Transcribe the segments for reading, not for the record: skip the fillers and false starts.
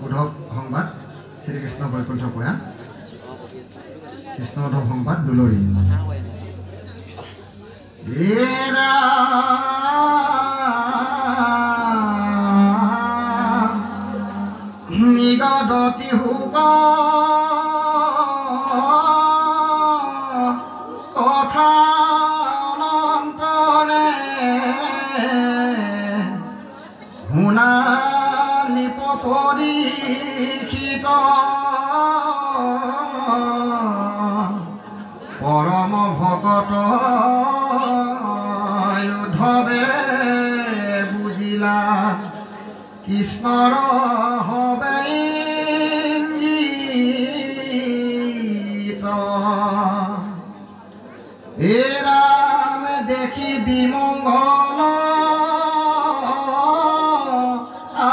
উদ্ধৱ সংবাদ শ্ৰীকৃষ্ণ বৈকুণ্ঠ প্ৰয়াণ কৃষ্ণ উদ্ধৱ সংবাদ দুলৰি নিগদতি হুক কথা অনন্তৰে শুনা নিপ পৰীক্ষিত পৰম ভকত উদ্ধৱে বুজিলা কৃষ্ণৰ হবে ইংগিত হে ৰাম দেখি বিমংগল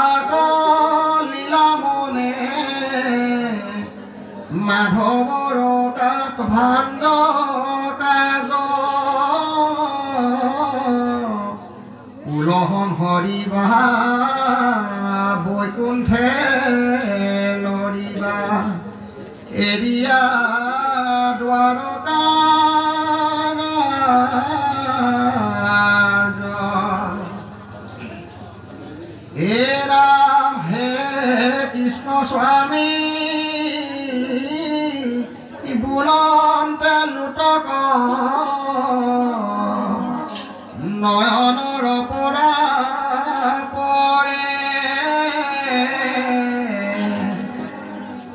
আগলীলা মনে মাধৱৰ কাক ভাঞ্জ কাজ উলহন হৰিবা বৈকুণ্ঠে লৰিবা এৰিয়া দ্বাৰকা হে ৰাম হে কৃষ্ণ স্বামী বুলন্তে লুটক নয়নৰ পৰা পৰে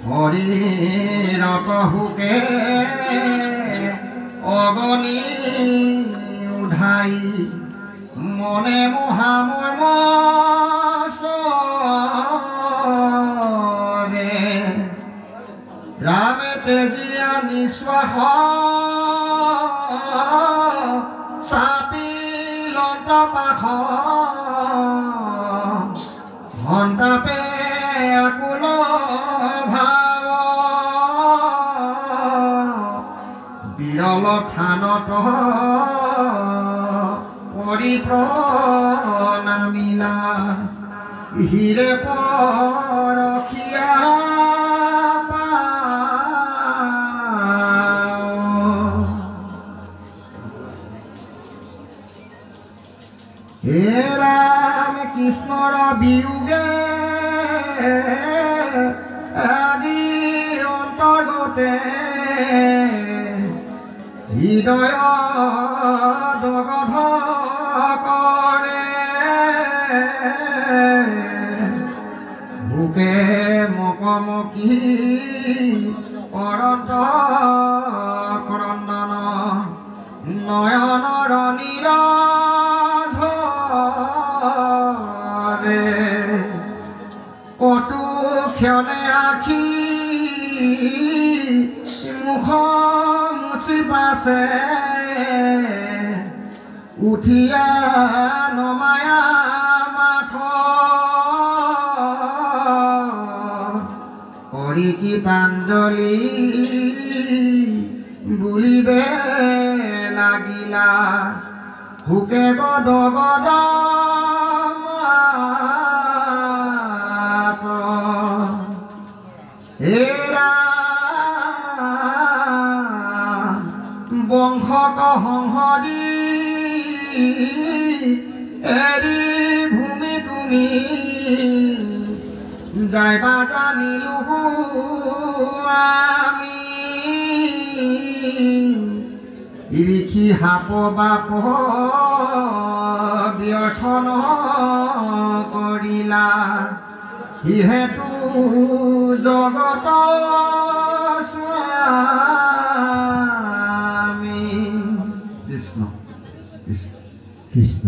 হৰিণত হুকে অগনি উধাই মনে মহামৰ্ম ৰামে তেজিয়া নিশ্বাস চাপি লন্ত পাখ সন্তাপে আকুল ভাৱ বিৰল থানত পৰিপ্ৰণামিলা হিৰে পৰখীয়া হে ৰাম কৃষ্ণৰ বিয়োগে আদি অন্তৰ্গতে হৃদয় দগধ কৰে বুকে মকমকী অৰন্ত ক্ৰন্দন নয়নৰ কটু ক্ষণে আখি মুখ মুচি পাছে উঠিয়া নমায়া মাথ কৰি কি প্ৰাঞ্জলি বুলিবে লাগিলা হুকে গদ গদ হে ৰাম বংশত সংহৰি এৰি ভূমি তুমি যাইবা জানিলো আমি ইৰিখি সাপ বাপ ব্যৰ্থন কৰিলা যিহেতু জগত স্বামী কৃষ্ণ কৃষ্ণ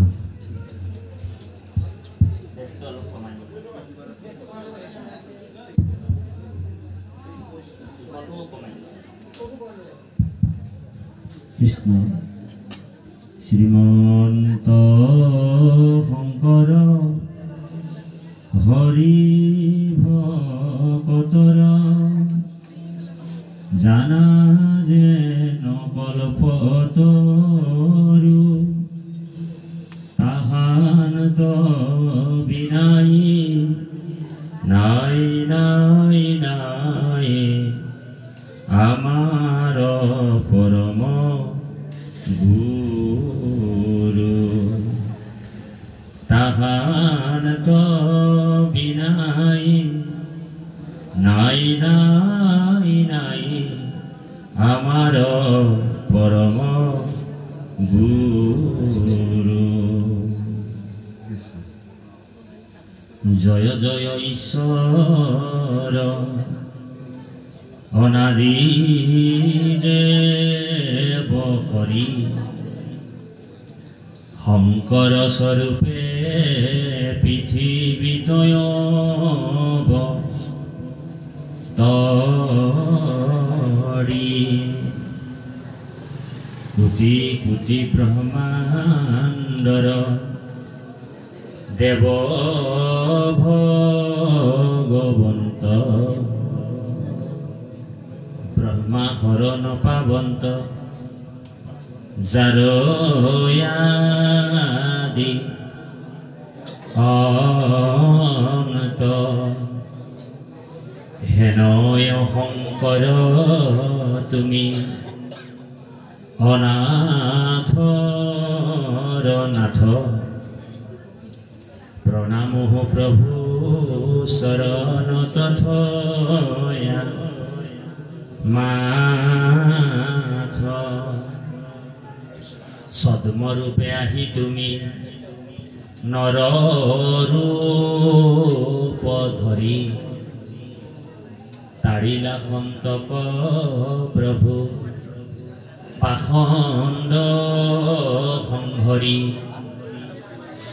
কৃষ্ণ শ্ৰীমন্ত শংকৰ হৰি ভকতৰ জানা যে নকল্পতৰু তাহান্ত বিনাই নাই নাই নাই আমার পরম গুরু তাহার তো বিনাই নাই নাই নাই আমার পরম গুরু জয় জয় ঈশ্বর অনাদি দেব হরি শংকৰ স্বৰূপে পৃথিৱীতয় তৰি কোটি কোটি ব্ৰহ্মাণ্ডৰ দেৱ ভগৱন্ত ব্ৰহ্মা শৰণ পাৱন্ত জাৰয়াদি অন্ত হেনয় শংকৰ তুমি অনাথৰ নাথ প্ৰণামো প্ৰভু শৰণ তথয়া মাথ সদ্মৰূপে আহি তুমি নৰৰূপ ধৰি তাৰিলা সন্তক প্ৰভু পাখণ্ড সংহৰি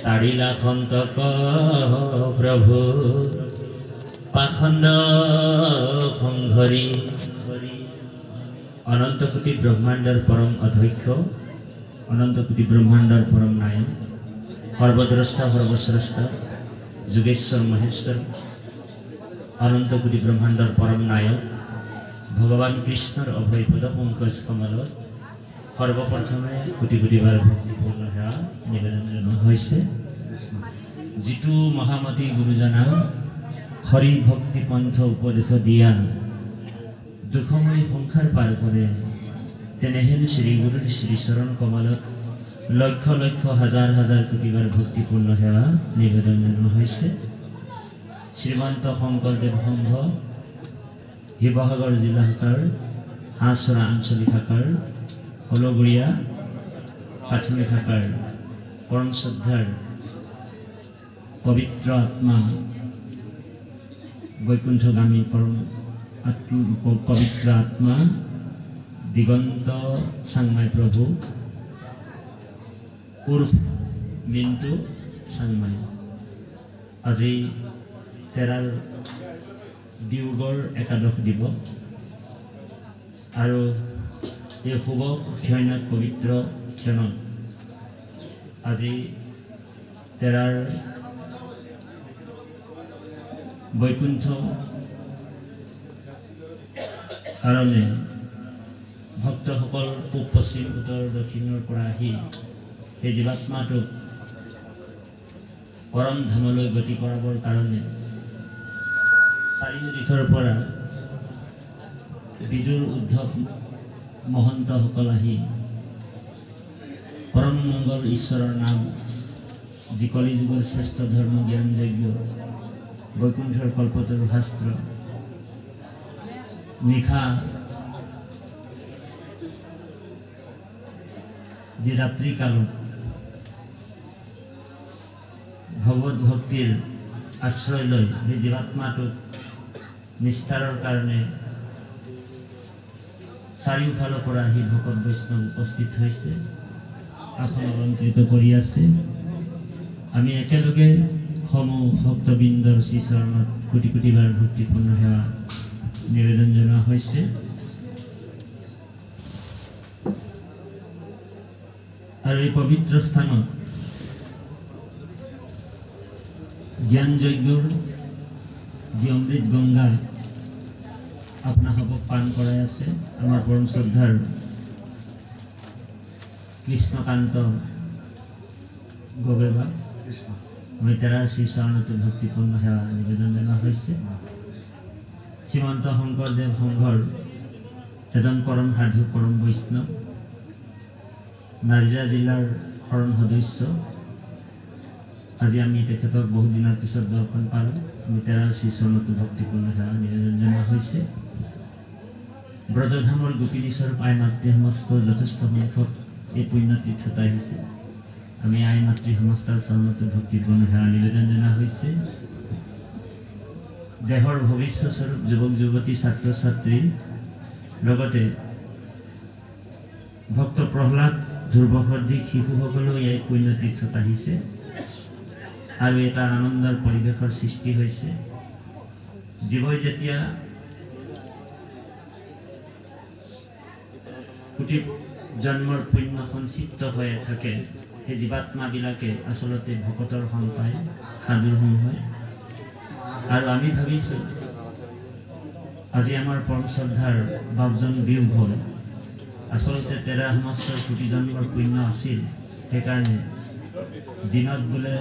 তাৰিলা সন্তক প্ৰভু পাখণ্ড সংহৰি অনন্ত কোটি ব্ৰহ্মাণ্ডৰ পৰম অধ্যক্ষ অনন্ত কোটি ব্ৰহ্মাণ্ডৰ পৰম নায়ক সৰ্বদ্ৰষ্টা সৰ্বশ্ৰেষ্ঠ যোগেশ্বৰ মহেশ্বৰ অনন্ত কোটি ব্ৰহ্মাণ্ডৰ পৰম নায়ক ভগৱান কৃষ্ণৰ অভয়পদ পংকজ কমলত সৰ্বপ্ৰথমে কোটি কোটিবাৰ ভক্তিপূৰ্ণ সেৱা নিবেদন জনোৱা হৈছে। যিটো মহামতী গুৰুজনা হৰি ভক্তি পন্থ উপদেশ দিয়া দুখময় সংসাৰ পাৰ কৰে তেনেহেন শ্ৰী গুৰুৰ শ্ৰীচৰণ কমলত লক্ষ লক্ষ হাজাৰ হাজাৰ কোটিবাৰ ভক্তিপূৰ্ণ সেৱা নিবেদন জনোৱা হৈছে। শ্ৰীমন্ত শংকৰদেৱ সংঘ শিৱসাগৰ জিলা শাখাৰ আঁচৰা আঞ্চলিক শাখাৰ হলগুৰীয়া প্ৰাথমিক শাখাৰ পৰম শ্ৰদ্ধাৰ পবিত্ৰ আত্মা বৈকুণ্ঠগামী পবিত্ৰ আত্মা দিগন্ত চাংমাই প্ৰভু উৰ্ফ মিণ্টু চাংমাই আজি তেৰাৰ ডিব্ৰুগড় একাদশ দিৱস আৰু এই শুভ ক্ষণত পবিত্ৰ ক্ষণত আজি তেৰাৰ বৈকুণ্ঠ কাৰণে ভক্তসকল পূব পশ্চিম উত্তৰ দক্ষিণৰ পৰা আহি সেই জীৱাত্মাটোক পৰম ধামলৈ গতি কৰাবৰ কাৰণে চাৰিও দিশৰ পৰা বিদুৰ উদ্ধৱ মহন্তসকল আহি পৰম মংগল ঈশ্বৰৰ নাম যি কলিযুগৰ শ্ৰেষ্ঠ ধৰ্ম জ্ঞান যজ্ঞ বৈকুণ্ঠৰ কল্পতৰু শাস্ত্ৰ নিশা যি ৰাত্ৰিকালত ভগৱত ভক্তিৰ আশ্ৰয় লৈ সেই জীৱাত্মাটোক নিস্তাৰৰ কাৰণে চাৰিওফালৰ পৰা আহি ভকত বৈষ্ণৱ উপস্থিত হৈছে, আসন অলংকৃত কৰি আছে। আমি একেলগে সমূহ ভক্তবৃন্দৰ শ্ৰীচৰণত কোটি কোটিবাৰ ভক্তিপূৰ্ণ সেৱা নিবেদন জনোৱা হৈছে। আৰু এই পবিত্ৰ স্থানত জ্ঞান যজ্ঞৰ যি অমৃত গংগা আপোনাসৱক পান কৰাই আছে আমাৰ পৰম শ্ৰদ্ধাৰ কৃষ্ণকান্ত গগৈবা আমি তেৰাৰ শ্ৰীচৰণতো ভক্তিপূৰ্ণ সেৱা নিবেদন জনোৱা হৈছে। শ্ৰীমন্ত শংকৰদেৱ সংঘৰ এজন পৰম সাধু পৰম বৈষ্ণৱ, নাজিৰা জিলাৰ শৰণ সদস্য। আজি আমি তেখেতক বহু দিনৰ পিছত দৰ্শন পালোঁ। আমি তেৰাৰ শ্ৰীচৰণতো ভক্তিপূৰ্ণ সেৱা নিবেদন জনোৱা হৈছে। ব্ৰজধামৰ গোপিনীস্বৰূপ আই মাতৃ সমস্ত যথেষ্ট সংখ্যক এই পুণ্যতীৰ্থত আহিছে। আমি আই মাতৃ সমস্তৰ চৰণতো ভক্তিপূৰ্ণ সেৱা নিবেদন জনোৱা হৈছে। দেহৰ ভৱিষ্যস্বৰূপ যুৱক যুৱতী ছাত্ৰ ছাত্ৰীৰ লগতে ভক্ত প্ৰহ্লাদ ধ্ৰুৱসদৃশ শিশুসকলেও এই পুণ্যতীৰ্থত আহিছে আৰু এটা আনন্দৰ পৰিৱেশৰ সৃষ্টি হৈছে। জীৱই যেতিয়া কোটি জন্মৰ পুণ্য সঞ্চিত হৈ থাকে, সেই জীৱাত্মাবিলাকে আচলতে ভকতৰ সং পায়, সাধুৰ সং হয়। আৰু আমি ভাবিছোঁ আজি আমাৰ পৰম শ্ৰদ্ধাৰ বাপজন বিয়োগ হ'ল। আচলতে তেৰা সমস্তৰ কোটি জন্মৰ পুণ্য আছিল, সেইকাৰণে দিনত বোলে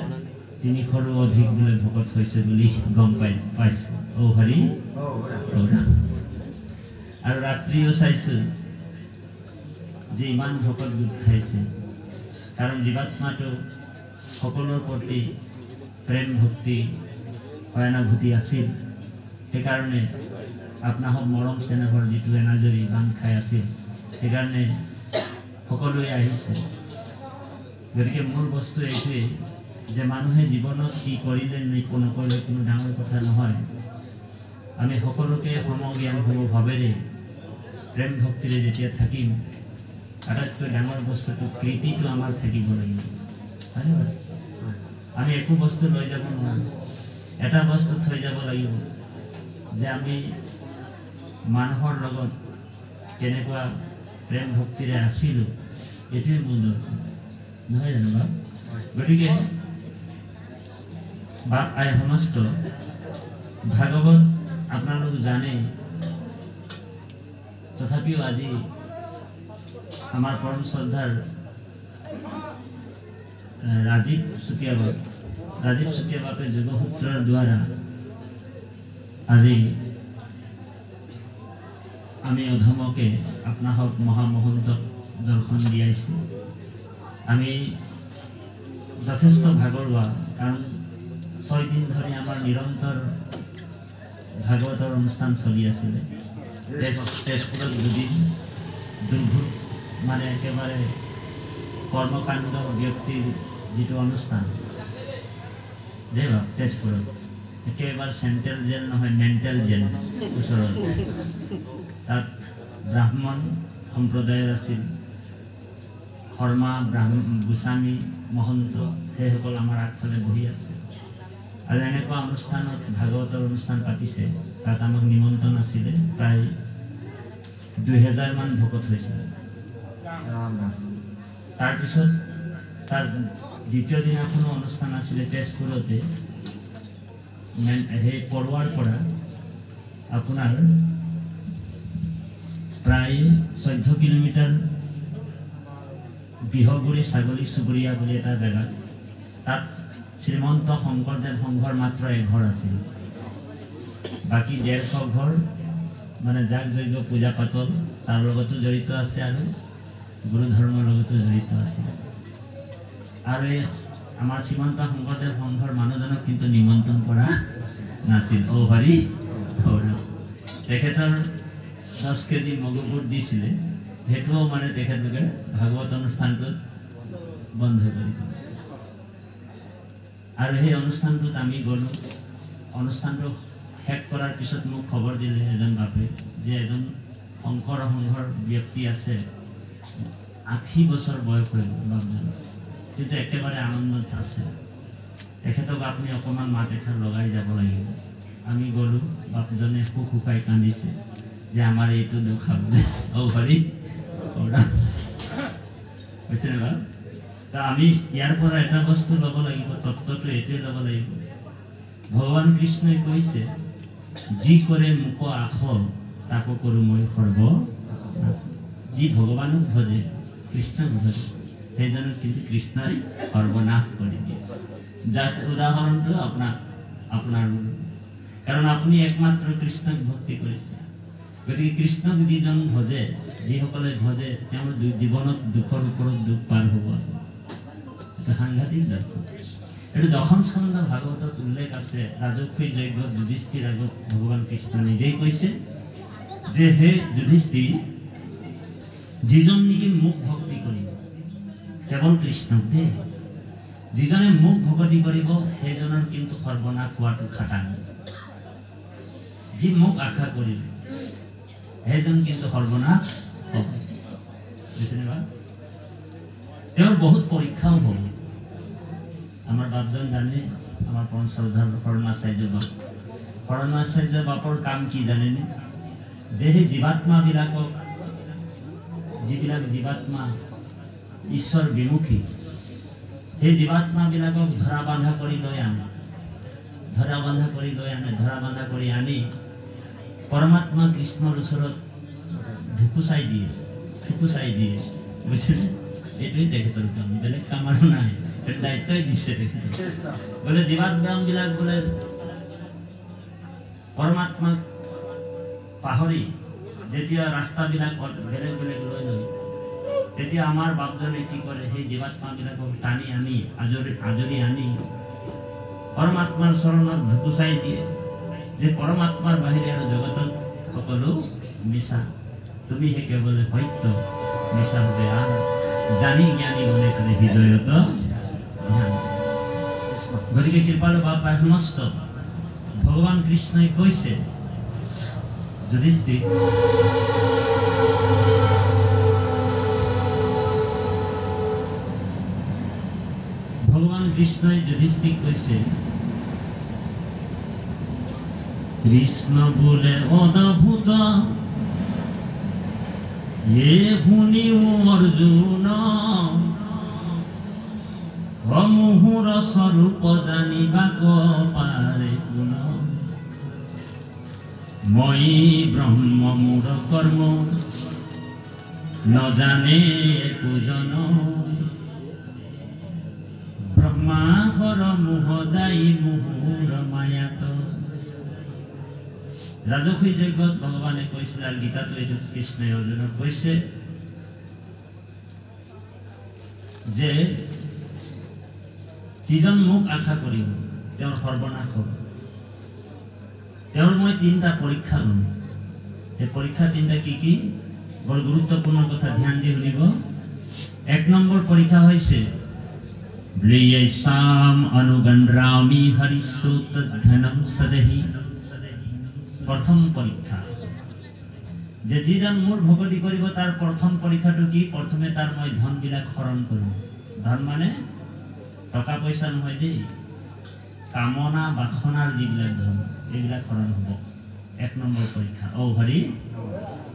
300ৰো অধিক বোলে ভকত হৈছে বুলি গম পাইছোঁ। ঔ হৰি ঔ ৰাম। আৰু ৰাত্ৰিও চাইছোঁ যে ইমান ভকত গোট খাইছে, কাৰণ জীৱাত্মাটো সকলোৰ প্ৰতি প্ৰেম ভক্তি সহানুভূতি আছিল। সেইকাৰণে আপোনাহক মৰম চেনেহৰ যিটো এনাজৰী বান্ধ খাই আছিল, সেইকাৰণে সকলোৱে আহিছে। গতিকে মূল বস্তু এইটোৱেই যে মানুহে জীৱনত কি কৰিলে নকৰিলে কোনো ডাঙৰ কথা নহয়। আমি সকলোকে সমজ্ঞান সমভাৱেৰে প্ৰেম ভক্তিৰে যেতিয়া থাকিম, আটাইতকৈ ডাঙৰ বস্তুটো কৃতিটো আমাৰ থাকিব লাগিব। হয়নে? আমি একো বস্তু লৈ যাব নোৱাৰোঁ। এটা বস্তু থৈ যাব লাগিব যে আমি মানুহৰ লগত কেনেকুৱা প্ৰেম ভক্তিৰে আছিলোঁ, এইটোৱে মূল দৰকাৰ, নহয় জানো বাপ? গতিকে বাপ আই সমস্ত ভাগৱত আপোনালোক জানেই, তথাপিও আজি আমাৰ পৰম শ্ৰদ্ধাৰ ৰাজীৱ চুতীয়া বাপে যোগসূত্ৰৰ দ্বাৰা আজি আমি অধমকে আপোনাহক মহামহন্তক দৰ্শন দিয়াইছে। আমি যথেষ্ট ভাগৰুৱা, কাৰণ 6 দিন ধৰি আমাৰ নিৰন্তৰ ভাগৱতৰ অনুষ্ঠান চলি আছিলে। তেজপুৰত 2 দিন দুৰ্ভোগ মানে একেবাৰে কৰ্মকাণ্ড ব্যক্তিৰ যিটো অনুষ্ঠান দেৱা তেজপুৰত, একেবাৰে চেণ্ট্ৰেল জেল নহয়, মেণ্টেল জেল ওচৰত। তাত ব্ৰাহ্মণ সম্প্ৰদায়ৰ আছিল, শৰ্মা গোস্বামী মহন্ত, সেইসকল আমাৰ আগফালে বহি আছে। আৰু এনেকুৱা অনুষ্ঠানত ভাগৱতৰ অনুষ্ঠান পাতিছে, তাত আমাক নিমন্ত্ৰণ আছিলে। প্ৰায় 2000 মান ভকত হৈছিল। তাৰপিছত তাৰ দ্বিতীয় দিনাখনো অনুষ্ঠান আছিলে তেজপুৰতে। সেই পৰুৱাৰ পৰা আপোনাৰ প্ৰায় 14 কিলোমিটাৰ বিহগুৰি ছাগলী চুবুৰীয়া বুলি এটা জেগাত, তাত শ্ৰীমন্ত শংকৰদেৱ সংঘৰ মাত্ৰ এঘৰ আছিল। বাকী 150 ঘৰ মানে যাগ যজ্ঞ পূজা পাতল তাৰ লগতো জড়িত আছে আৰু গুৰু ধৰ্মৰ লগতো জড়িত আছে। আৰু এই আমাৰ শ্ৰীমন্ত শংকৰদেৱ সংঘৰ মানুহজনক কিন্তু নিমন্ত্ৰণ কৰা নাছিল। ঔ হৰি ঔ ৰাম। তেখেতৰ 10 কেজি মগু বুট দিছিলে, সেইটোও মানে তেখেতলোকে ভাগৱত অনুষ্ঠানটোত বন্ধ কৰি দিলে। আৰু সেই অনুষ্ঠানটোত আমি গ'লোঁ। অনুষ্ঠানটো শেষ কৰাৰ পিছত মোক খবৰ দিলে এজন বাপে যে এজন শংকৰ সংঘৰ ব্যক্তি আছে, 80 বছৰ বয়স হৈ গ'ল বাপজন, কিন্তু একেবাৰে আনন্দত আছে। তেখেতক আপুনি অকণমান মাত এষাৰ লগাই যাব লাগিব। আমি গ'লোঁ, বাপজনে শুকাই কান্দিছে যে আমাৰ এইটো দুখ বোলে। ঔ হৰি হৈছেনে বাৰু? তা আমি ইয়াৰ পৰা এটা বস্তু ল'ব লাগিব, তত্ত্বটো এইটোৱে ল'ব লাগিব। ভগৱান কৃষ্ণই কৈছে, যি কৰে মোক আশ তাকো কৰোঁ মই সৰ্ব। যি ভগৱানক ভজে, কৃষ্ণক ভজে, সেইজনক কিন্তু কৃষ্ণই সৰ্বনাশ কৰি দিয়ে। যাৰ উদাহৰণটো আপনাৰ কাৰণ আপনি একমাত্ৰ কৃষ্ণক ভক্তি কৰিছে গতিকে কৃষ্ণক যিজন ভজে যিসকলে ভজে তেওঁৰ জীৱনত দুখৰ ওপৰত দুখ পাৰ হ'ব এটা সাংঘাতিক দৰ্শন এইটো দশম স্কন্ধ ভাগৱতত উল্লেখ আছে ৰাজসূয় যজ্ঞত যুধিষ্ঠিৰ আগত ভগৱান কৃষ্ণ নিজেই কৈছে যে হে যুধিষ্ঠিৰ যিজন নেকি মোক ভক্তি কৰিব কেৱল কৃষ্ণক দে যিজনে মোক ভক্তি কৰিব সেইজনৰ কিন্তু সৰ্বনাশ হোৱাটো খাটাং যি মোক আশা কৰিব সেইজন কিন্তু সৰ্বনাশ হ'ব বুজিছেনে বা তেওঁৰ বহুত পৰীক্ষাও হ'ব আমাৰ বাপজন জানে আমাৰ পৰম শ্ৰদ্ধাৰ শৰণাচাৰ্য বাপৰ কাম কি জানেনে যে সেই জীৱাত্মাবিলাকক যিবিলাক জীৱাত্মা ঈশ্বৰ বিমুখী সেই জীৱাত্মাবিলাকক ধৰা বান্ধা কৰি লৈ আনি পৰমাত্মা কৃষ্ণৰ ওচৰত ঢুকুচাই দিয়ে বুজিছেনে এইটোৱেই তেখেতৰ কাম বেলেগ কাম আৰু নাই দায়িত্বই দিছে বোলে জীৱাত্মাবিলাক বোলে পৰমাত্মাক পাহৰি যেতিয়া ৰাস্তাবিলাক বেলেগ বেলেগ লৈ তেতিয়া আমাৰ বাপজনে কি কৰে সেই জীৱাত্মাবিলাকক টানি আনি আজৰি আনি পৰমাত্মাৰ চৰণত ঢুকুচাই দিয়ে যে পৰমাত্মাৰ বাহিৰে আৰু জগতত সকলো মিছা তুমিহে কেৱল সত্য মিছা হবে আন জানি জ্ঞানী মনে কৰে হৃদয়ত ধ্যান গতিকে কৃপালু বাপাই সমস্ত ভগৱান কৃষ্ণই কৈছে যুধিষ্ঠিৰ ভগৱান কৃষ্ণই যুধিষ্ঠিৰ কৈছে কৃষ্ণ বোলে অদ্ভুত এ শুনিও অৰ্জুন মুহুৰ স্বৰূপ জানিবাক পাৰে কোন মই ব্ৰহ্ম মোৰ কৰ্ম নজানে একোজন ব্ৰহ্মাহৰ মোহ যাই মুহুৰ মায়াত ৰাজসূয় যজ্ঞত ভগৱানে কৈছিল আৰু গীতাটো এইটো কৃষ্ণই অৰ্জুনক কৈছে যে যিজন মোক আশা কৰিব তেওঁৰ সৰ্বনাশ হ'ব তেওঁৰ মই তিনিটা পৰীক্ষা ল'ম এই পৰীক্ষা তিনিটা কি বৰ গুৰুত্বপূৰ্ণ কথা ধ্যান দি শুনিব 1 নম্বৰ পৰীক্ষা হৈছে ব্লেয়াসাম অনুগন্দ্ৰামি হৰিসুত ধনম সদহি প্ৰথম পৰীক্ষা যে যিজন মোৰ ভক্তি কৰিব তাৰ প্ৰথম পৰীক্ষাটো কি প্ৰথমে তাৰ মই ধনবিলাক হৰণ কৰিম ধন মানে টকা পইচা নহয় দেই কামনা বাসনাৰ যিবিলাক ধন এইবিলাক হৰণ হ'ব 1 নম্বৰ পৰীক্ষা ও হৰি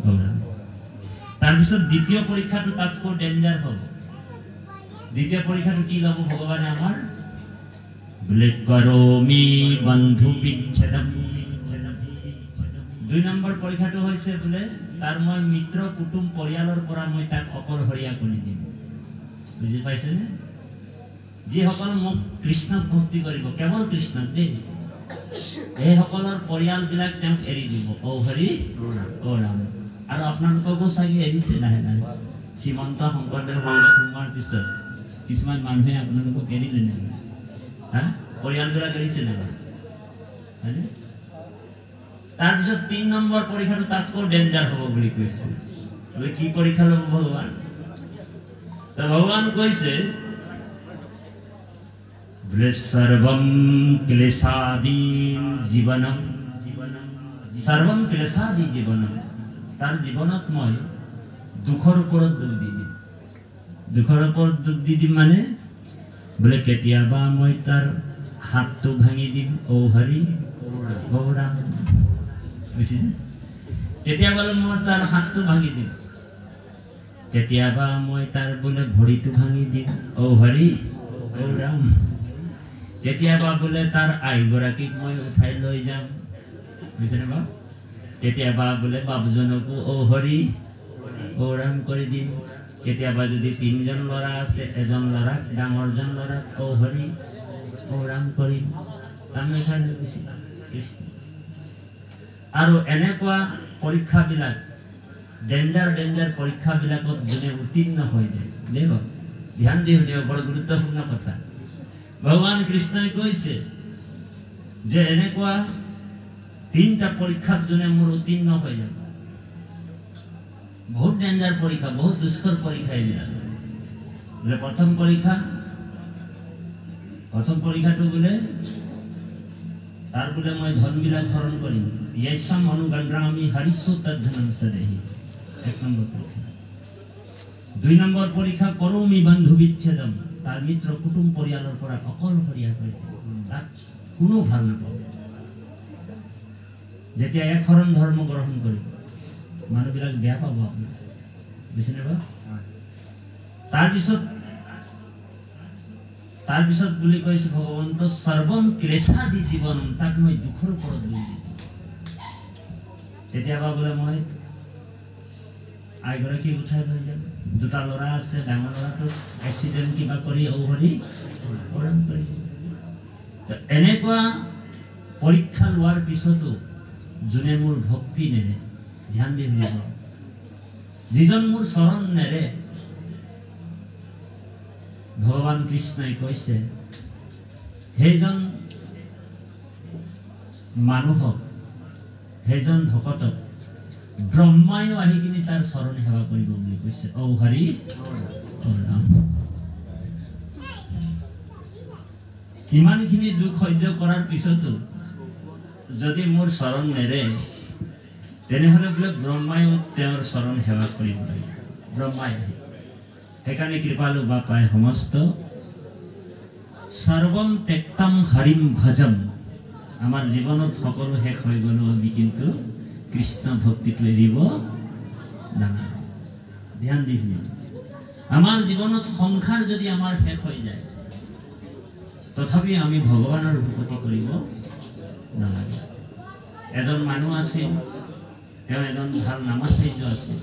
গৌৰাম তাৰপিছত দ্বিতীয় পৰীক্ষাটো তাতকৈ ডেঞ্জাৰ হ'ব দ্বিতীয় পৰীক্ষাটো কি ল'ব ভগৱানে আমাৰ বোলে কৰমি বন্ধু বিচ্ছেদম 2 নম্বৰ পৰীক্ষাটো হৈছে বোলে তাৰ মই মিত্ৰ কুটুম পৰিয়ালৰ পৰা মই তাক অকলশৰীয়া কৰি দিম বুজি পাইছেনে যিসকল মোক কৃষ্ণক ভক্তি কৰিব কেৱল কৃষ্ণক দেই এইসকলৰ পৰিয়ালবিলাক তেওঁক এৰি দিব ও হৰি ও ৰাম আৰু আপোনালোককো চাগে এৰিছে লাহে লাহে শ্ৰীমন্ত শংকৰদেৱ সোমোৱাৰ পিছত কিছুমান মানুহে আপোনালোকক এৰিলে নে পৰিয়ালবিলাক এৰিছে নে হয়নে তাৰপিছত 3 নম্বৰ পৰীক্ষাটো তাতকৈ ডেঞ্জাৰ হ'ব বুলি কৈছে বোলে কি পৰীক্ষা ল'ব ভগৱান তো ভগৱান কৈছে বোলে সৰ্বম ক্লেশাদি জীৱনম সৰ্বম ক্লেশাদি জীৱনম তাৰ জীৱনত মই দুখৰ ওপৰত দুখ দি দিম মানে বোলে কেতিয়াবা মই তাৰ হাতটো ভাঙি দিম ও হৰি গৌৰাম বুজিছে কেতিয়াবা মই তাৰ হাতটো ভাঙি দিম কেতিয়াবা মই তাৰ বোলে ভৰিটো ভাঙি দিম ও হৰি গৌৰাম কেতিয়াবা বোলে তাৰ আইগৰাকীক মই উঠাই লৈ যাম বুজিছেনে বা কেতিয়াবা বোলে বাপজনকো ও হৰি গৌৰাম কৰি দিম কেতিয়াবা যদি 3জন ল'ৰা আছে এজন ল'ৰাক ডাঙৰজন ল'ৰাক ও হৰি ঔৰাম কৰিম তাৰমানে কাৰণে কৈছিল কৃষ্ণ। আৰু এনেকুৱা পৰীক্ষাবিলাক ডেঞ্জাৰ পৰীক্ষাবিলাকত যোনে উত্তীৰ্ণ হৈ যায় দেৱ ধ্যান দি শুনিব, বৰ গুৰুত্বপূৰ্ণ কথা। ভগৱান কৃষ্ণই কৈছে যে এনেকুৱা 3টা পৰীক্ষাত যোনে মোৰ উত্তীৰ্ণ হৈ যাব, বহুত ডেঞ্জাৰ পৰীক্ষা, বহুত দুষ্কৰ পৰীক্ষা এইবিলাক। বোলে প্ৰথম পৰীক্ষাটো বোলে তাৰ বোলে মই ধনবিলাক হৰণ কৰিম। য়েশম অনুগন্ধামি হৰিষ্য তদ্ধনম সদেহি 1 নম্বৰ পৰীক্ষা। 2 নম্বৰ পৰীক্ষা কৰোমি বন্ধু বিচ্ছেদম, তাৰ মিত্ৰ কুটুম পৰিয়ালৰ পৰা অকলশৰীয়া হৈ তাক কোনো ভাল নাপাব। যেতিয়া একশৰণ ধৰ্ম গ্ৰহণ কৰিব মানুহবিলাক বেয়া পাব আপোনাৰ, বুজিছেনে বাৰু? তাৰপিছত বুলি কৈছে ভগৱন্ত সৰ্বম ক্লেশাদি জীৱনম, তাক মই দুখৰ ওপৰত লৈ দিম। তেতিয়াবা বোলে মই আইগৰাকীক উঠাই লৈ যাম, 2টা ল'ৰা আছে, ডাঙৰ ল'ৰাটোক এক্সিডেণ্ট কিবা কৰি ঔহৰি প্ৰদান কৰি। এনেকুৱা পৰীক্ষা লোৱাৰ পিছতো যোনে মোৰ ভক্তি নেৰে, ধ্যান দি শুনিব, যিজন মোৰ চৰণ নেৰে, ভগৱান কৃষ্ণই কৈছে সেইজন মানুহক, সেইজন ভকতক ব্ৰহ্মায়ো আহি কিনি তাৰ চৰণ সেৱা কৰিব বুলি কৈছে। ঔ হৰি ঔ ৰাম। ইমানখিনি দুখ সহ্য কৰাৰ পিছতো যদি মোৰ চৰণ নেৰে, তেনেহ'লে বোলে ব্ৰহ্মায়ো তেওঁৰ চৰণ সেৱা কৰিব লাগিব, ব্ৰহ্মাই আহি। সেইকাৰণে কৃপালু বাপাই সমস্ত সৰ্বম ত্যক্তম হৰিম ভজম, আমাৰ জীৱনত সকলো শেষ হৈ গ'লো, আমি কিন্তু কৃষ্ণ ভক্তিটো এৰিব নালাগে। ধ্যান দি শুনিব, আমাৰ জীৱনত সংসাৰ যদি আমাৰ শেষ হৈ যায়, তথাপি আমি ভগৱানৰ ভক্তি কৰিব নালাগে। এজন মানুহ আছিল, তেওঁ এজন ভাল নামাচাৰ্য আছিল।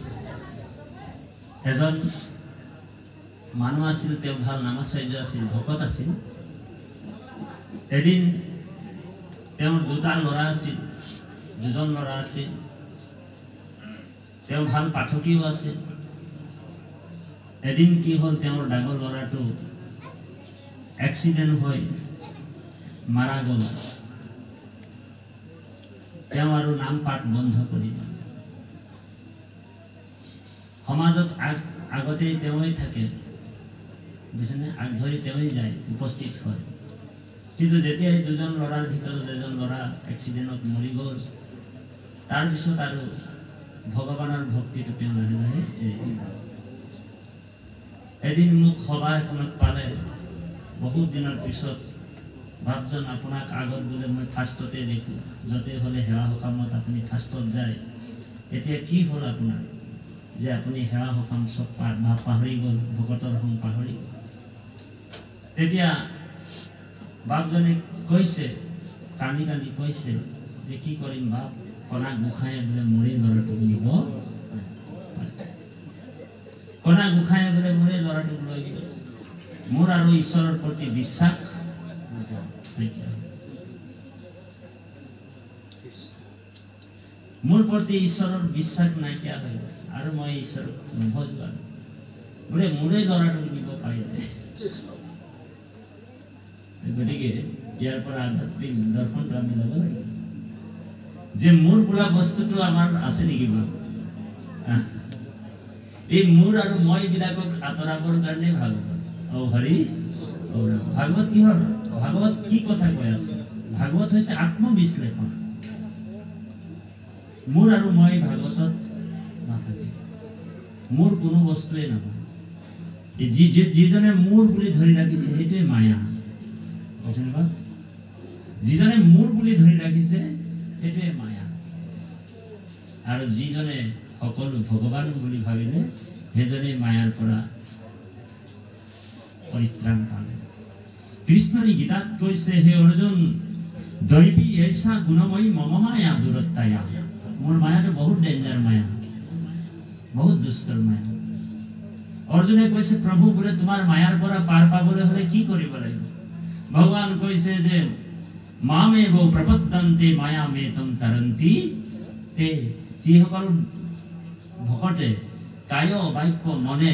এজন মানুহ আছিল, তেওঁ ভাল নামাচাৰ্য আছিল, ভকত আছিল। এদিন তেওঁৰ 2টা ল'ৰা আছিল, 2জন ল'ৰা আছিল। তেওঁ ভাল পাঠকীও আছিল। এদিন কি হ'ল, তেওঁৰ ডাঙৰ ল'ৰাটো এক্সিডেণ্ট হৈ মাৰা গ'ল। তেওঁ আৰু নাম পাঠ বন্ধ কৰি দিলে। সমাজত আগতেই তেওঁই থাকে, বুজিছেনে, আগ ধৰি তেওঁই যায়, উপস্থিত হয়। কিন্তু যেতিয়া এই 2জন ল'ৰাৰ ভিতৰত এজন ল'ৰা এক্সিডেণ্টত মৰি গ'ল, তাৰপিছত আৰু ভগৱানৰ ভক্তিটো তেওঁ লাহে লাহে এৰি দিলে। এদিন মোক সভা এখনত পালে, বহুত দিনৰ পিছত, বাপজন আপোনাক আগত বোলে মই ফাৰ্ষ্টতে দেখোঁ, য'তে হ'লে সেৱা সকামত আপুনি ফাৰ্ষ্টত যায়, এতিয়া কি হ'ল আপোনাৰ যে আপুনি সেৱা সকাম চব পাহৰি গ'ল, ভকতৰ সং পাহৰি গ'ল। তেতিয়া বাপজনে কৈছে, কান্দি কান্দি কৈছে যে কি কৰিম বাপ, কণা গোসাঁয়ে বোলে মোৰে ল'ৰাটোক নিব, কণা গোসাঁয়ে বোলে মোৰে ল'ৰাটোক লৈ গ'ল। মোৰ আৰু ঈশ্বৰৰ প্ৰতি বিশ্বাস নাইকিয়া, মোৰ প্ৰতি ঈশ্বৰৰ বিশ্বাস নাইকিয়া হৈ গ'ল, আৰু মই ঈশ্বৰক নভজো আৰু বোলে মোৰে ল'ৰাটোক নিব পাৰিলে। গতিকে ইয়াৰ পৰা আধ্যাত্মিক দৰ্শনটো আমি ল'ব লাগিব যে মোৰ বোলা বস্তুটো আমাৰ আছে নেকি বাৰু? এই মোৰ আৰু মই বিলাকক আঁতৰাবৰ কাৰণে ভাগৱত। ঔ হৰি ঔ ৰাম। ভাগৱত কিহৰ? ভাগৱত কি কথা কৈ আছে? ভাগৱত হৈছে আত্মবিশ্লেষণ। মোৰ আৰু মই ভাগৱতত নাথাকে, মোৰ কোনো বস্তুৱে নহয়। যিজনে মোৰ বুলি ধৰি ৰাখিছে সেইটোৱে মায়া, বুজিছেনে বাৰু? যিজনে মোৰ বুলি ধৰি ৰাখিছে সেইটোৱে মায়া, আৰু যিজনে সকলো ভগৱান বুলি ভাবিলে সেইজনে মায়াৰ পৰা পৰিত্ৰাণ পালে। কৃষ্ণই গীতাত কৈছে, হে অৰ্জুন, দৈবী এষা গুণময়ী মম মায়া দূৰত্বায়া। মোৰ মায়াটো বহুত ডেঞ্জাৰ মায়া, বহুত দুষ্টৰ মায়া। অৰ্জুনে কৈছে, প্ৰভু বোলে তোমাৰ মায়াৰ পৰা পাৰ পাবলৈ হ'লে কি কৰিব লাগিব? ভগৱান কৈছে যে মামেব প্ৰপদ্যন্তে মায়ামেতম তৰন্তি তে, যিসকল ভকতে কায় বাক্য মনে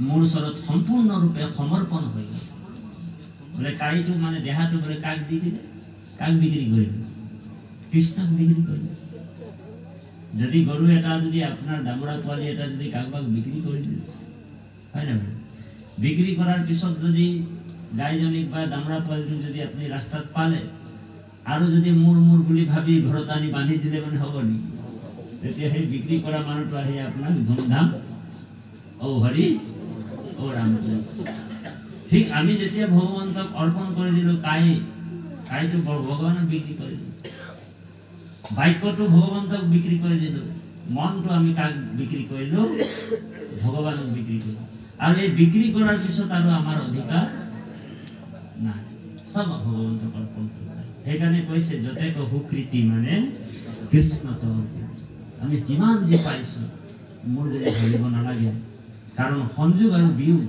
মোৰ ওচৰত সম্পূৰ্ণৰূপে সমৰ্পণ হৈ গ'ল। বোলে কাইটো মানে দেহাটো বোলে কাক দি দিলে, কাক বিক্ৰী কৰিলে? কৃষ্ণক বিক্ৰী কৰিলে। যদি গৰু এটা যদি আপোনাৰ দামোৰা পোৱালি এটা যদি কাৰোবাক বিক্ৰী কৰি দিলে, হয় নহয়? বিক্ৰী কৰাৰ পিছত যদি গাইজনীক বা দামোৰা পোৱালিটোক যদি আপুনি ৰাস্তাত পালে আৰু যদি মোৰ বুলি ভাবি ঘৰত আনি বান্ধি দিলে মানে হ'ব নেকি? তেতিয়া সেই বিক্ৰী কৰা মানুহটো আহি আপোনাক ধুমধাম ঔ হৰি ঔ ৰাম। ঠিক আমি যেতিয়া ভগৱন্তক অৰ্পণ কৰি দিলোঁ, কাইটো ভগৱানক বিক্ৰী কৰি দিলোঁ, বাক্যটো ভগৱন্তক বিক্ৰী কৰি দিলোঁ, মনটো আমি কাক বিক্ৰী কৰিলোঁ? ভগৱানক বিক্ৰী কৰিলোঁ। আৰু এই বিক্ৰী কৰাৰ পিছত আৰু আমাৰ অধিকাৰ নাই, চব ভগৱন্তক অৰ্পণ কৰিব। সেইকাৰণে কৈছে যতে সুকৃতি মানে কৃষ্ণত। আমি যিমান যি পাইছোঁ মোৰ বুলি ভাবিব নালাগে, কাৰণ সংযোগ আৰু বিয়োগ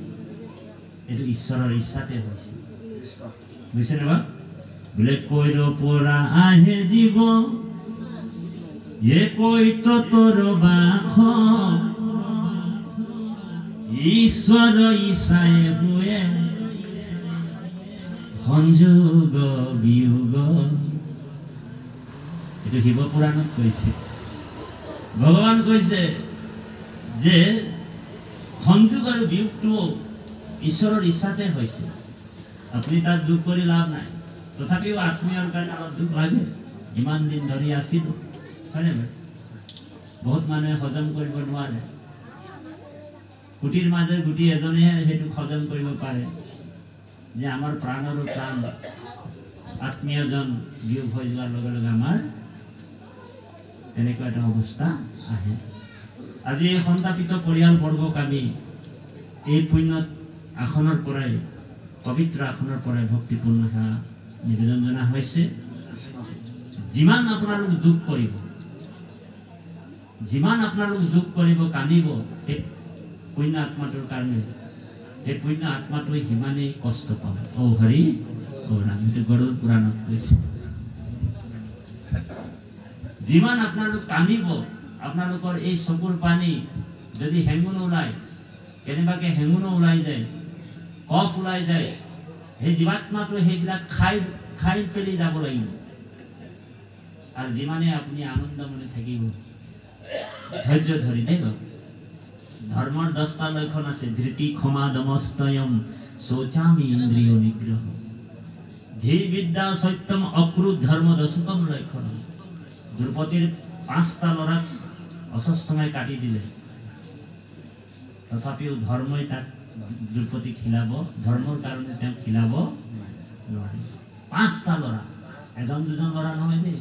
এইটো ঈশ্বৰৰ ইচ্ছাতে হৈছে। বুজিছেনে বা? বোলে কৈৰ পৰা আহে জীৱ কৈত তোৰ বাস, ঈশ্বৰ ইচ্ছাই হুৱে সংযোগ বিয়োগ। এইটো শিৱ পুৰাণত কৈছে। ভগৱান কৈছে যে সংযোগ আৰু বিয়োগটো ঈশ্বৰৰ ইচ্ছাতে হৈছে। আপুনি তাত দুখ কৰি লাভ নাই। তথাপিও আত্মীয়ৰ কাৰণে অলপ দুখ লাগে, ইমান দিন ধৰি আছিলোঁ, হয়নে বাৰু? বহুত মানুহে হজম কৰিব নোৱাৰে। কুটিৰ মাজে গুটি এজনেহে সেইটো হজম কৰিব পাৰে যে আমাৰ প্ৰাণৰো প্ৰাণ আত্মীয়জন বিয়োগ হৈ যোৱাৰ লগে লগে আমাৰ তেনেকুৱা এটা অৱস্থা আহে। আজি এই সন্তাপিত পৰিয়ালবৰ্গক আমি এই পুণ্যত আসনৰ পৰাই, পবিত্ৰ আসনৰ পৰাই ভক্তিপূৰ্ণ সেৱা নিবেদন জনা হৈছে। যিমান আপোনালোক দুখ কৰিব, যিমান আপোনালোক দুখ কৰিব, কান্দিব সেই পুণ্য আত্মাটোৰ কাৰণে, সেই পুণ্য আত্মাটোৱে সিমানেই কষ্ট পাব। ঔ হৰি ঔ ৰাম। সেইটো গৰুড় পুৰাণত কৈছে। যিমান আপোনালোক কান্দিব, আপোনালোকৰ এই চকুৰ পানী যদি হেঙুন ওলায়, কেনেবাকৈ হেঙুনো ওলাই যায়, কফ ওলাই যায়, সেই জীৱাত্মাটোৱে সেইবিলাক খাই পেলি যাব লাগিব। আৰু যিমানে আপুনি আনন্দ মনে থাকিব, ধৈৰ্য ধৰি দেই বাবু। ধৰ্মৰ 10টা লক্ষণ আছে। ধৃতি, ক্ষমা, দমস্তয়ম, শৌচামি, ইন্দ্ৰিয় নিগ্ৰহ, ধী, বিদ্যা, সত্যম, অক্ৰোধ, ধৰ্ম 10তম লক্ষণ। দ্ৰৌপদীৰ 5টা ল'ৰাক অশ্বত্থামাই কাটি দিলে, তথাপিও ধৰ্মই তাক দ্ৰৌপদীক খিলাব, ধৰ্মৰ কাৰণে তেওঁক খিলাব নোৱাৰে। 5টা ল'ৰা, এজন দুজন ল'ৰা নহয় দেই,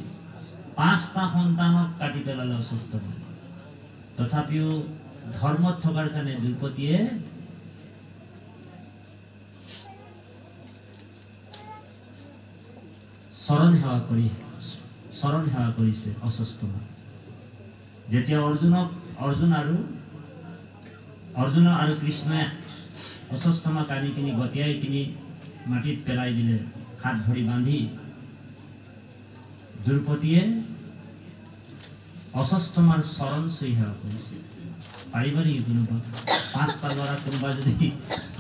5টা সন্তানক কাটি পেলালে অশ্বত্থামাই। তথাপিও ধৰ্মত থকাৰ কাৰণে দ্ৰৌপদীয়ে চৰণ সেৱা কৰিছে অশ্বত্থামাক। যেতিয়া অৰ্জুন আৰু কৃষ্ণই অশ্বত্থামাক আনি কিনি গতিয়াই কিনি মাটিত পেলাই দিলে, হাত ভৰি বান্ধি, দ্ৰৌপদীয়ে অশ্বত্থামাৰ চৰণ চুই সেৱা কৰিছে। পাৰিব নেকি কোনোবা? 5টা ল'ৰা কোনোবা যদি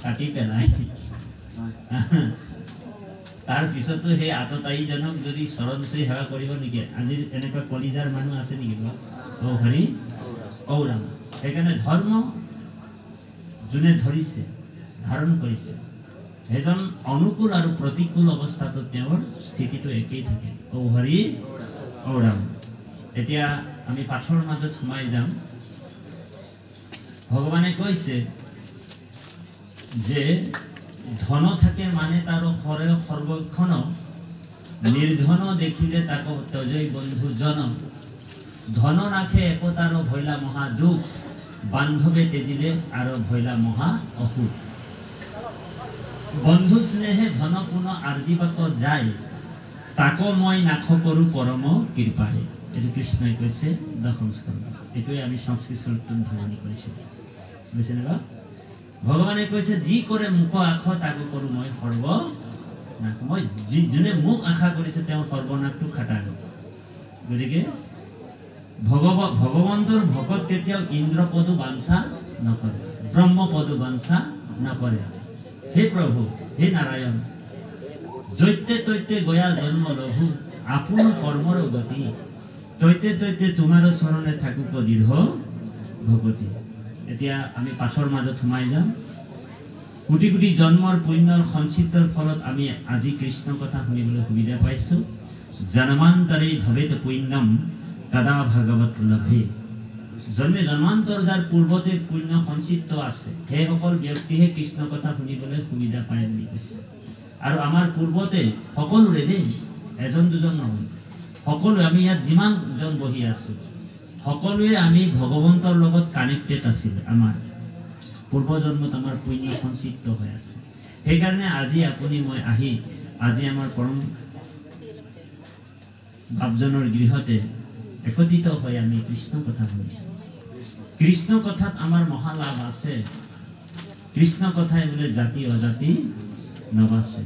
কাটি পেলায়, তাৰ পিছতো সেই আততায়ীজনক যদি চৰণ চুই সেৱা কৰিব নেকি? আজিৰ এনেকুৱা কলিজাৰ মানুহ আছে নেকি? ঔ হৰি ঔ ৰাম। সেইকাৰণে ধৰ্ম যোনে ধৰিছে, ধাৰণ কৰিছে, সেইজন অনুকূল আৰু প্ৰতিকূল অৱস্থাতো তেওঁৰ স্থিতিটো একেই থাকে। ঔ হৰি ঔ ৰাম। এতিয়া আমি পাঠৰ মাজত সোমাই যাম। ভগৱানে কৈছে যে ধন থাকে মানে তাৰ সৰ্বক্ষণ, নিৰ্ধন দেখিলে তাক তজৈ বন্ধু জন, ধন ৰাখে একতাৰ ভৈলা মহা দুখ, বান্ধৱে তেজিলে আৰু ভৈলা মহা অসুখ। বন্ধু স্নেহে ধন পুন আৰ্জিবাক যায়, তাক মই নাশ কৰো পৰম কৃপাৰে। এইটো কৃষ্ণই কৈছে 10ম স্কন্ধ। এইটোৱে আমি সংস্কৃত স্বৰূপটোত ধাৰণি কৰিছিলোঁ। বুজিছেনে বা? ভগৱানে কৈছে যি কৰে মুখ আখ তাক কৰোঁ মই সৰ্ব মই যোনে মোক আশা কৰিছে তেওঁৰ সৰ্বনাশটো খাটাব গতিকে ভগৱন্তৰ ভকত কেতিয়াও ইন্দ্ৰপদো বাঞ্ছা নকৰে ব্ৰহ্মপদো বাঞ্ছা নকৰে হে প্ৰভু হে নাৰায়ণ জৈতে তৈতে গয়া জন্ম লঘু আপোন কৰ্মৰ গতি তৈতে তৈতে তোমাৰ চৰণে থাকুক দৃঢ় ভগতি এতিয়া আমি পাঠৰ মাজত সোমাই যাম কোটি কোটি জন্মৰ পুণ্যৰ সঞ্চিতৰ ফলত আমি আজি কৃষ্ণ কথা শুনিবলৈ সুবিধা পাইছোঁ জন্মান্তৰে ভৱেত পুণ্যম তদা ভাগৱত লভে জন্মে জন্মান্তৰ যাৰ পূৰ্বতে পুণ্য সঞ্চিত আছে সেইসকল ব্যক্তিহে কৃষ্ণ কথা শুনিবলৈ সুবিধা পায় বুলি কৈছে আৰু আমাৰ পূৰ্বতে সকলোৰে দেই এজন দুজন নহয় সকলোৱে আমি ইয়াত যিমানজন বহি আছোঁ সকলোৱে আমি ভগৱন্তৰ লগত কানেক্টেড আছিল আমাৰ পূৰ্বজন্মত আমাৰ পুণ্য সঞ্চিত হৈ আছে সেইকাৰণে আজি আপুনি মই আহি আজি আমাৰ পৰম বাপজনৰ গৃহতে একত্ৰিত হৈ আমি কৃষ্ণ কথা শুনিছোঁ কৃষ্ণ কথাত আমাৰ মহালাভ আছে কৃষ্ণ কথাই বোলে জাতি অজাতি নবাছে